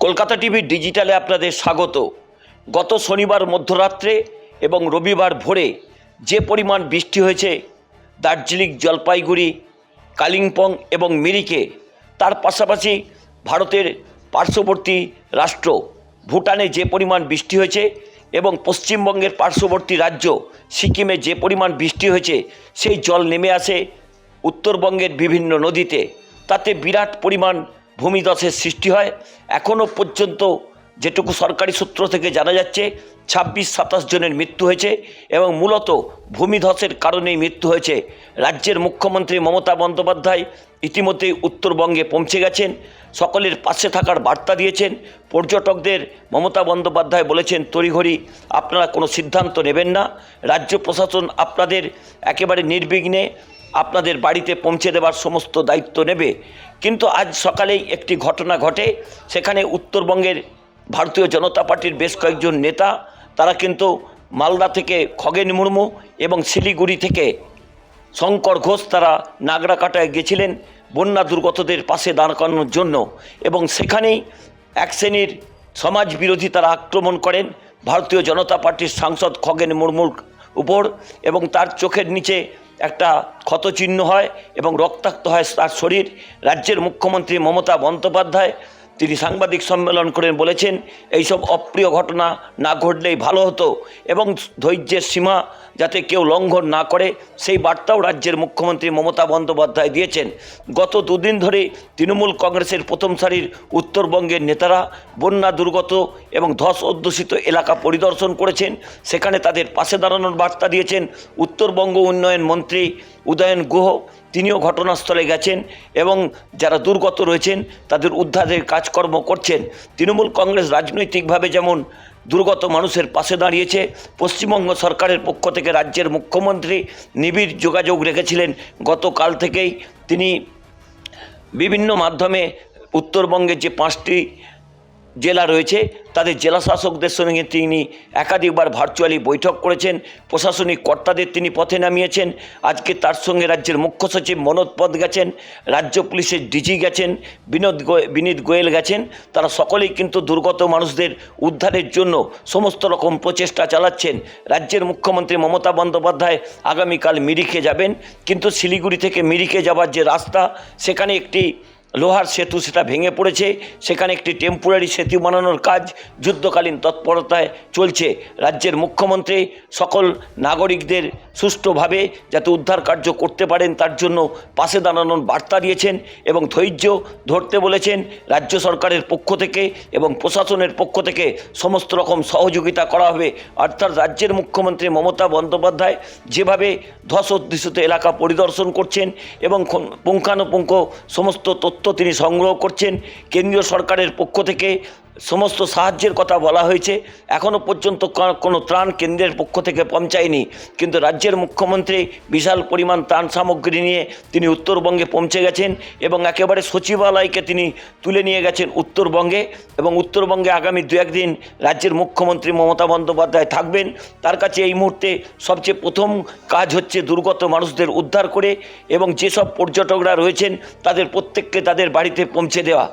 Kolkata TV ডিজিটালে আপনাদের স্বাগত। গত শনিবার মধ্যরাত্রে এবং রবিবার ভোরে যে পরিমাণ বৃষ্টি হয়েছে দার্জিলিং, জলপাইগুড়ি, কালিম্পং এবং মিরিকে, তার পাশাপাশি ভারতের পার্শ্ববর্তী রাষ্ট্র ভুটানে যে পরিমাণ বৃষ্টি হয়েছে এবং পশ্চিমবঙ্গের পার্শ্ববর্তী রাজ্য সিকিমে যে পরিমাণ বৃষ্টি হয়েছে, সেই জল নেমে আসে উত্তরবঙ্গের বিভিন্ন নদীতে। তাতে বিরাট পরিমাণ ভূমিধসের সৃষ্টি হয়। এখনও পর্যন্ত যেটুকু সরকারি সূত্র থেকে জানা যাচ্ছে 26-27 জনের মৃত্যু হয়েছে এবং মূলত ভূমিধসের কারণেই মৃত্যু হয়েছে। রাজ্যের মুখ্যমন্ত্রী মমতা বন্দ্যোপাধ্যায় ইতিমধ্যেই উত্তরবঙ্গে পৌঁছে গেছেন, সকলের পাশে থাকার বার্তা দিয়েছেন। পর্যটকদের মমতা বন্দ্যোপাধ্যায় বলেছেন, তড়িঘড়ি আপনারা কোনো সিদ্ধান্ত নেবেন না, রাজ্য প্রশাসন আপনাদের একেবারে নির্বিঘ্নে আপনাদের বাড়িতে পৌঁছে দেওয়ার সমস্ত দায়িত্ব নেবে। কিন্তু আজ সকালেই একটি ঘটনা ঘটে। সেখানে উত্তরবঙ্গের ভারতীয় জনতা পার্টির বেশ কয়েকজন নেতা, তারা কিন্তু মালদা থেকে খগেন মুর্মু এবং শিলিগুড়ি থেকে শঙ্কর ঘোষ, তারা নাগরাকাটায় গেছিলেন বন্যা দুর্গতদের পাশে দাঁড় করানোর জন্য। এবং সেখানেই এক শ্রেণীর সমাজ বিরোধী তারা আক্রমণ করেন ভারতীয় জনতা পার্টির সাংসদ খগেন মুর্মুর উপর, এবং তার চোখের নিচে একটা ক্ষতচিহ্ন হয় এবং রক্তাক্ত হয় তার শরীর। রাজ্যের মুখ্যমন্ত্রী মমতা বন্দ্যোপাধ্যায় তিনি সাংবাদিক সম্মেলন করে বলেছেন, এইসব অপ্রিয় ঘটনা না ঘটলেই ভালো হতো এবং ধৈর্যের সীমা যাতে কেউ লঙ্ঘন না করে, সেই বার্তাও রাজ্যের মুখ্যমন্ত্রী মমতা বন্দ্যোপাধ্যায় দিয়েছেন। গত দুদিন ধরে তৃণমূল কংগ্রেসের প্রথম সারির উত্তরবঙ্গের নেতারা বন্যা দুর্গত এবং ধস অধ্যুষিত এলাকা পরিদর্শন করেছেন। সেখানে তাদের পাশে দাঁড়ানোর বার্তা দিয়েছেন। উত্তরবঙ্গ উন্নয়ন মন্ত্রী উদয়ন গুহ তিনিও ঘটনাস্থলে গেছেন এবং যারা দুর্গত রয়েছেন তাদের উদ্ধারের কাজকর্ম করছেন। তৃণমূল কংগ্রেস রাজনৈতিকভাবে যেমন দুর্গত মানুষের পাশে দাঁড়িয়েছে, পশ্চিমবঙ্গ সরকারের পক্ষ থেকে রাজ্যের মুখ্যমন্ত্রী নিবিড় যোগাযোগ রেখেছিলেন। গতকাল থেকেই তিনি বিভিন্ন মাধ্যমে উত্তরবঙ্গের যে 5টি জেলা রয়েছে তাদের জেলা শাসকদের সঙ্গে তিনি একাধিকবার ভার্চুয়ালি বৈঠক করেছেন। প্রশাসনিক কর্তাদের তিনি পথে নামিয়েছেন। আজকে তার সঙ্গে রাজ্যের মুখ্য সচিব মনোজ পদ গেছেন, রাজ্য পুলিশের ডিজি গেছেন, বিনীত গোয়েল গেছেন। তারা সকলেই কিন্তু দুর্গত মানুষদের উদ্ধারের জন্য সমস্ত রকম প্রচেষ্টা চালাচ্ছেন। রাজ্যের মুখ্যমন্ত্রী মমতা বন্দ্যোপাধ্যায় আগামীকাল মিরিকে যাবেন, কিন্তু শিলিগুড়ি থেকে মিরিকে যাওয়ার যে রাস্তা, সেখানে একটি লোহার সেতু সেটা ভেঙে পড়েছে। সেখানে একটি টেম্পোরারি সেতু বানানোর কাজ যুদ্ধকালীন তৎপরতায় চলছে। রাজ্যের মুখ্যমন্ত্রী সকল নাগরিকদের সুষ্ঠুভাবে যাতে উদ্ধার কার্য করতে পারেন তার জন্য পাশে দাঁড়ানোর বার্তা দিয়েছেন এবং ধৈর্য ধরতে বলেছেন। রাজ্য সরকারের পক্ষ থেকে এবং প্রশাসনের পক্ষ থেকে সমস্ত রকম সহযোগিতা করা হবে। অর্থাৎ রাজ্যের মুখ্যমন্ত্রী মমতা বন্দ্যোপাধ্যায় যেভাবে ধস অধ্যুষিত এলাকা পরিদর্শন করছেন এবং পুঙ্খানুপুঙ্খ সমস্ত তথ্য তিনি সংগ্রহ করছেন। কেন্দ্রীয় সরকারের পক্ষ থেকে সমস্ত সাহায্যের কথা বলা হয়েছে, এখনও পর্যন্ত কোনো ত্রাণ কেন্দ্রের পক্ষ থেকে পৌঁছায়নি, কিন্তু রাজ্যের মুখ্যমন্ত্রী বিশাল পরিমাণ ত্রাণ সামগ্রী নিয়ে তিনি উত্তরবঙ্গে পৌঁছে গেছেন এবং একেবারে সচিবালয়কে তিনি তুলে নিয়ে গেছেন উত্তরবঙ্গে। এবং উত্তরবঙ্গে আগামী 2-1 দিন রাজ্যের মুখ্যমন্ত্রী মমতা বন্দ্যোপাধ্যায় থাকবেন। তার কাছে এই মুহূর্তে সবচেয়ে প্রথম কাজ হচ্ছে দুর্গত মানুষদের উদ্ধার করে এবং যেসব পর্যটকরা রয়েছেন তাদের প্রত্যেককে তাদের বাড়িতে পৌঁছে দেওয়া।